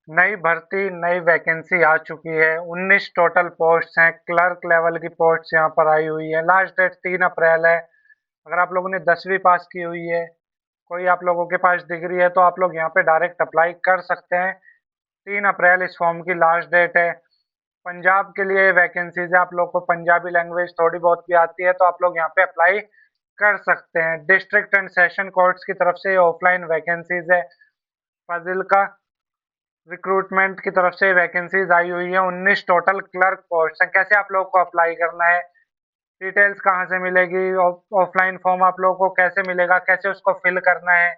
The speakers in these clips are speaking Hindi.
नई भर्ती, नई वैकेंसी आ चुकी है। 19 टोटल पोस्ट हैं। क्लर्क लेवल की पोस्ट यहाँ पर आई हुई है। लास्ट डेट 3 अप्रैल है। अगर आप लोगों ने 10वीं पास की हुई है, कोई आप लोगों के पास डिग्री है, तो आप लोग यहाँ पे डायरेक्ट अप्लाई कर सकते हैं। 3 अप्रैल इस फॉर्म की लास्ट डेट है। पंजाब के लिए वैकेंसीज है। आप लोग को पंजाबी लैंग्वेज थोड़ी बहुत भी आती है, तो आप लोग यहाँ पे अप्लाई कर सकते हैं। डिस्ट्रिक्ट एंड सेशन कोर्ट्स की तरफ से ऑफलाइन वैकेंसीज है। फाजिल्का रिक्रूटमेंट की तरफ से वैकेंसीज आई हुई है। 19 टोटल क्लर्क पोस्ट हैं। कैसे आप लोग को अप्लाई करना है, डिटेल्स कहाँ से मिलेगी, ऑफलाइन फॉर्म आप लोगों को कैसे मिलेगा, कैसे उसको फिल करना है,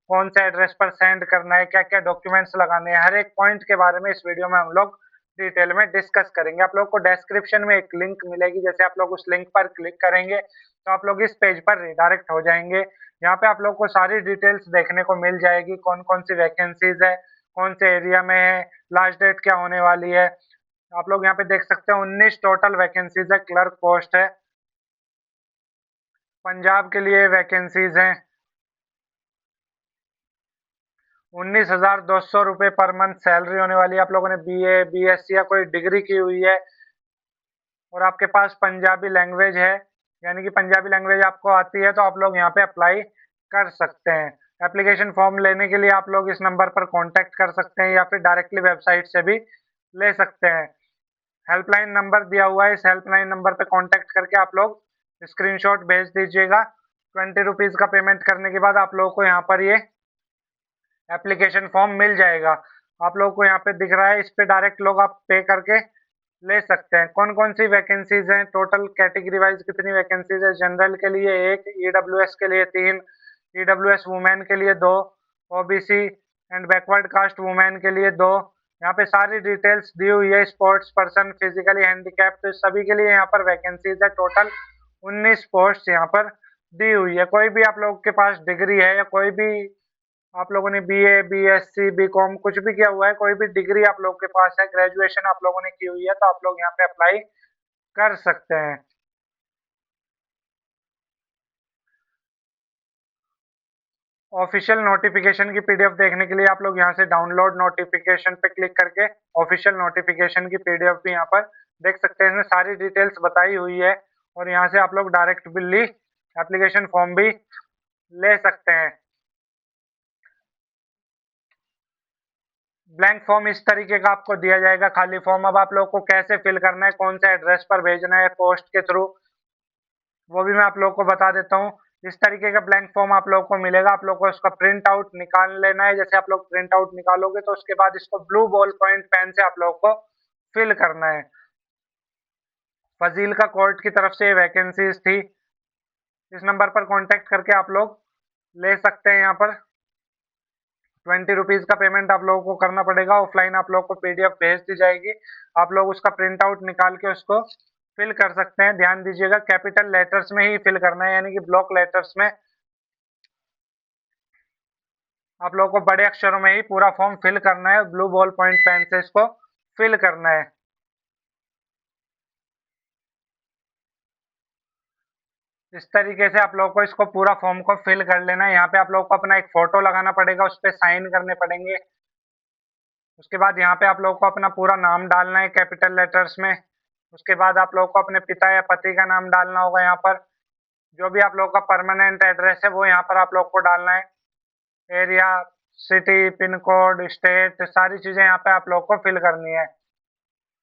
कौन से एड्रेस पर सेंड करना है, क्या क्या डॉक्यूमेंट्स लगाने हैं, हर एक पॉइंट के बारे में इस वीडियो में हम लोग डिटेल में डिस्कस करेंगे। आप लोग को डिस्क्रिप्शन में एक लिंक मिलेगी। जैसे आप लोग उस लिंक पर क्लिक करेंगे तो आप लोग इस पेज पर रिडायरेक्ट हो जाएंगे। यहाँ पे आप लोग को सारी डिटेल्स देखने को मिल जाएगी, कौन कौन सी वैकेंसीज है, कौन से एरिया में है, लास्ट डेट क्या होने वाली है। आप लोग यहाँ पे देख सकते हैं 19 टोटल वैकेंसीज है, क्लर्क पोस्ट है। पंजाब के लिए वैकेंसीज हैं 19,200 रुपये पर मंथ सैलरी होने वाली है। आप लोगों ने बीए, बीएससी या कोई डिग्री की हुई है और आपके पास पंजाबी लैंग्वेज है, यानी कि पंजाबी लैंग्वेज आपको आती है, तो आप लोग यहाँ पे अप्लाई कर सकते हैं। एप्लीकेशन फॉर्म लेने के लिए आप लोग इस नंबर पर कांटेक्ट कर सकते हैं या फिर डायरेक्टली वेबसाइट से भी ले सकते हैं। हेल्पलाइन नंबर दिया हुआ है। इस हेल्पलाइन नंबर पे कांटेक्ट करके आप लोग स्क्रीनशॉट भेज दीजिएगा। 20 रुपीज़ का पेमेंट करने के बाद आप लोगों को यहाँ पर ये एप्लीकेशन फॉर्म मिल जाएगा। आप लोगों को यहाँ पे दिख रहा है, इस पे डायरेक्ट लोग आप पे करके ले सकते हैं। कौन कौन सी वैकेंसीज हैं, टोटल कैटेगरी वाइज कितनी वैकेंसीज है। जनरल के लिए 1, ईडब्ल्यूएस के लिए 3, ईडब्ल्यूएस वुमेन के लिए 2, OBC and backward caste women के लिए 2। यहाँ पे सारी डिटेल्स दी हुई है। स्पोर्ट्स पर्सन, फिजिकली हैंडीकैप्ड, सभी के लिए यहाँ पर वैकेंसीज है। टोटल 19 पोस्ट यहाँ पर दी हुई है। कोई भी आप लोगों के पास डिग्री है या कोई भी आप लोगों ने बीए, बीएससी, बीकॉम कुछ भी किया हुआ है, कोई भी डिग्री आप लोगों के पास है, ग्रेजुएशन आप लोगों ने की हुई है, तो आप लोग यहाँ पे अप्लाई कर सकते हैं। ऑफिशियल नोटिफिकेशन की पीडीएफ देखने के लिए आप लोग यहाँ से डाउनलोड नोटिफिकेशन पे क्लिक करके ऑफिशियल नोटिफिकेशन की पीडीएफ भी यहाँ पर देख सकते हैं। इसमें सारी डिटेल्स बताई हुई है और यहाँ से आप लोग डायरेक्ट बिल्ली एप्लीकेशन फॉर्म भी ले सकते हैं। ब्लैंक फॉर्म इस तरीके का आपको दिया जाएगा, खाली फॉर्म। अब आप लोग को कैसे फिल करना है, कौन से एड्रेस पर भेजना है पोस्ट के थ्रू, वो भी मैं आप लोग को बता देता हूँ। इस तरीके का ब्लैंक फॉर्म आप लोग को मिलेगा। आप लोग को इसका प्रिंट आउट निकाल लेना है। जैसे आप लोग प्रिंट आउट निकालोगे तो उसके बाद इसको ब्लू बॉल पॉइंट पेन से आप लोग को फिल करना है। फजील का कोर्ट की तरफ से वैकेंसीज थी। इस नंबर पर कांटेक्ट करके आप लोग ले सकते हैं। यहाँ पर 20 रुपीज़ का पेमेंट आप लोगों को करना पड़ेगा। ऑफलाइन आप लोग को पीडीएफ भेज दी जाएगी। आप लोग उसका प्रिंट आउट निकाल के उसको फिल कर सकते हैं। ध्यान दीजिएगा, कैपिटल लेटर्स में ही फिल करना है, यानी कि ब्लॉक लेटर्स में आप लोगों को बड़े अक्षरों में ही पूरा फॉर्म फिल करना है। ब्लू बॉल पॉइंट पेन से इसको फिल करना है। इस तरीके से आप लोगों को इसको पूरा फॉर्म को फिल कर लेना है। यहाँ पे आप लोगों को अपना एक फोटो लगाना पड़ेगा, उस पर साइन करने पड़ेंगे। उसके बाद यहाँ पे आप लोगों को अपना पूरा नाम डालना है कैपिटल लेटर्स में। उसके बाद आप लोगों को अपने पिता या पति का नाम डालना होगा। यहाँ पर जो भी आप लोगों का परमानेंट एड्रेस है वो यहाँ पर आप लोग को डालना है। Area, city, pin code, state, सारी चीज़ें यहाँ पे आप लोग को फिल करनी है।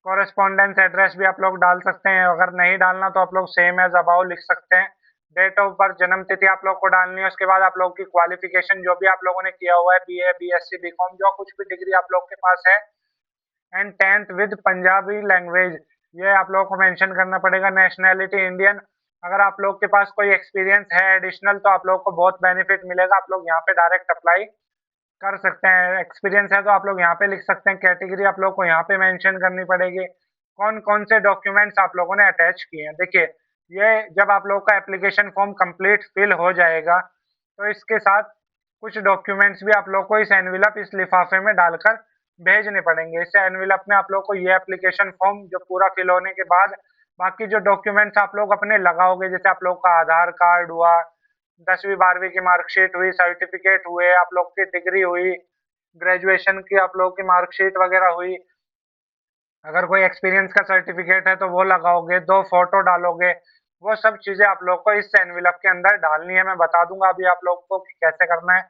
कॉरेस्पॉन्डेंस एड्रेस भी आप लोग डाल सकते हैं। अगर नहीं डालना तो आप लोग सेम एज अबाव लिख सकते हैं। डेट ऑफ बर्थ, जन्म तिथि आप लोग को डालनी है। उसके बाद आप लोग की क्वालिफिकेशन जो भी आप लोगों ने किया हुआ है, बीए, बीएससी, बीकॉम, जो कुछ भी डिग्री आप लोग के पास है, and 10th with Punjabi language, ये आप लोगों को मेंशन करना पड़ेगा। Nationality Indian. अगर आप लोग के पास कोई एक्सपीरियंस है एडिशनल तो आप लोग को बहुत बेनिफिट मिलेगा। आप लोग यहाँ पे डायरेक्ट अप्लाई कर सकते हैं। एक्सपीरियंस है तो आप लोग यहाँ पे लिख सकते हैं। कैटेगरी आप लोग को यहाँ पे मेंशन करनी पड़ेगी। कौन कौन से डॉक्यूमेंट्स आप लोगों ने अटैच किए हैं। देखिए, ये जब आप लोगों का एप्लीकेशन फॉर्म कंप्लीट फिल हो जाएगा तो इसके साथ कुछ डॉक्यूमेंट्स भी आप लोग को इस एनवेलप, इस लिफाफे में डालकर भेजने पड़ेंगे। इस एनवेलप में आप लोग को ये एप्लीकेशन फॉर्म जो पूरा फिल होने के बाद बाकी जो डॉक्यूमेंट्स आप लोग अपने लगाओगे, जैसे आप लोग का आधार कार्ड हुआ, 10वीं 12वीं की मार्कशीट हुई, सर्टिफिकेट हुए, आप लोग की डिग्री हुई, ग्रेजुएशन की आप लोगों की मार्कशीट वगैरह हुई, अगर कोई एक्सपीरियंस का सर्टिफिकेट है तो वो लगाओगे, 2 फोटो डालोगे, वो सब चीज़ें आप लोग को इस एनवेलप के अंदर डालनी है। मैं बता दूँगा अभी आप लोग को कि कैसे करना है।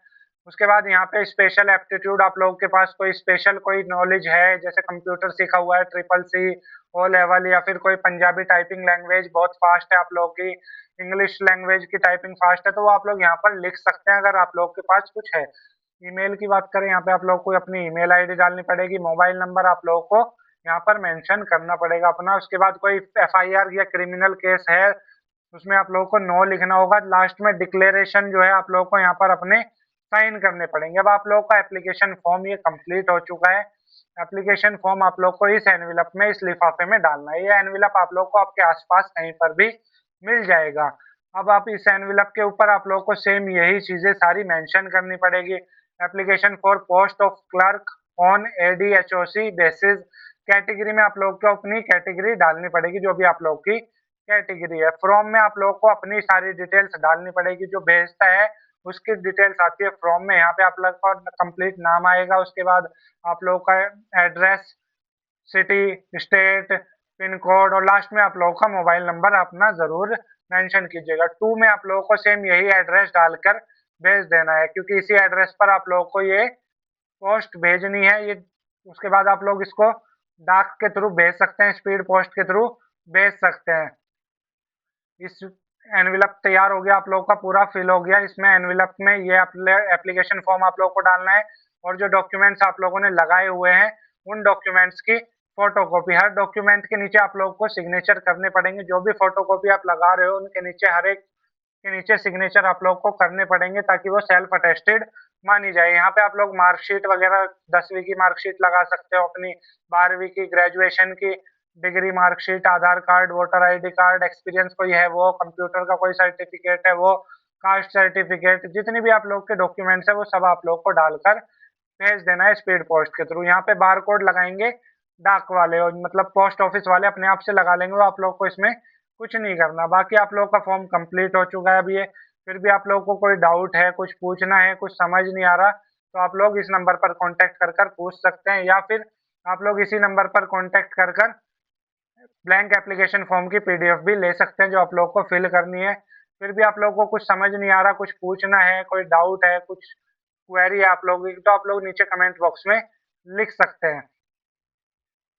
उसके बाद यहाँ पे स्पेशल एप्टीट्यूड आप लोगों के पास कोई स्पेशल कोई नॉलेज है, जैसे कंप्यूटर सीखा हुआ है, ट्रिपल सी, ओ लेवल, या फिर कोई पंजाबी टाइपिंग लैंग्वेज बहुत फास्ट है आप लोगों की, इंग्लिश लैंग्वेज की टाइपिंग फास्ट है, तो वो आप लोग यहाँ पर लिख सकते हैं अगर आप लोग के पास कुछ है। ईमेल की बात करें, यहाँ पे आप लोग को अपनी ईमेल आईडी डालनी पड़ेगी, मोबाइल नंबर आप लोगों को यहाँ पर मेंशन करना पड़ेगा अपना। उसके बाद कोई एफआईआर या क्रिमिनल केस है, उसमें आप लोगों को नो लिखना होगा। लास्ट में डिक्लेरेशन जो है आप लोगों को यहाँ पर अपने साइन करने पड़ेंगे। अब आप लोगों का एप्लीकेशन फॉर्म ये कंप्लीट हो चुका है। एप्लीकेशन फॉर्म आप लोग को इस एनवेलप में, इस लिफाफे में डालना है। ये एनवेलप आप लोग को आपके आसपास कहीं पर भी मिल जाएगा। अब आप इस एनवेलप के ऊपर आप लोग को सेम यही चीजें सारी मेंशन करनी पड़ेगी। Application for post of clerk on ad hoc basis, category में आप लोग को अपनी कैटेगरी डालनी पड़ेगी, जो भी आप लोग की कैटेगरी है। फ्रॉम में आप लोग को अपनी सारी डिटेल्स डालनी पड़ेगी, जो भेजता है उसकी डिटेल्स आती है फ्रॉम में। यहाँ पे आप लोग का कंप्लीट नाम आएगा, उसके बाद आप लोग का address, city, state, pin code, और लास्ट में आप लोगों का मोबाइल नंबर अपना ज़रूर मेंशन कीजिएगा। 2 में आप लोगों को सेम यही एड्रेस डालकर भेज देना है, क्योंकि इसी एड्रेस पर आप लोगों को ये पोस्ट भेजनी है। ये उसके बाद आप लोग इसको डाक के थ्रू भेज सकते हैं, स्पीड पोस्ट के थ्रू भेज सकते हैं। इस एनवेलप तैयार हो गया, आप लोगों का पूरा फिल हो गया। इसमें एनवेलप में ये एप्लीकेशन फॉर्म आप लोगों को डालना है, और जो डॉक्यूमेंट्स आप लोगों ने लगाए हुए हैं उन डॉक्यूमेंट्स की फोटोकॉपी, हर डॉक्यूमेंट के नीचे आप लोगों को सिग्नेचर करने पड़ेंगे। जो भी फोटोकॉपी आप लगा रहे हो उनके नीचे, हर एक के नीचे सिग्नेचर आप लोग को करने पड़ेंगे, ताकि वो सेल्फ अटेस्टेड मानी जाए। यहाँ पे आप लोग मार्कशीट वगैरह 10वीं की मार्कशीट लगा सकते हो, अपनी 12वीं की, ग्रेजुएशन की degree marksheet, Aadhaar card, voter ID card, experience कोई है वो, कंप्यूटर का कोई सर्टिफिकेट है वो, कास्ट सर्टिफिकेट, जितनी भी आप लोग के डॉक्यूमेंट्स है वो सब आप लोग को डालकर भेज देना है स्पीड पोस्ट के थ्रू। यहाँ पे बार कोड लगाएंगे डाक वाले, और मतलब पोस्ट ऑफिस वाले अपने आप से लगा लेंगे, वो आप लोग को इसमें कुछ नहीं करना। बाकी आप लोग का फॉर्म कंप्लीट हो चुका है अभी ये। फिर भी आप लोगों को कोई डाउट है, कुछ पूछना है, कुछ समझ नहीं आ रहा, तो आप लोग इस नंबर पर कॉन्टेक्ट कर कर पूछ सकते हैं, या फिर आप लोग इसी नंबर पर कॉन्टेक्ट कर कर ब्लैंक एप्लीकेशन फॉर्म की पीडीएफ भी ले सकते हैं, जो आप लोग को फिल करनी है। फिर भी आप लोगों को कुछ समझ नहीं आ रहा, कुछ पूछना है, कोई डाउट है, कुछ क्वेरी है आप लोगों की, तो आप लोग नीचे कमेंट बॉक्स में लिख सकते हैं।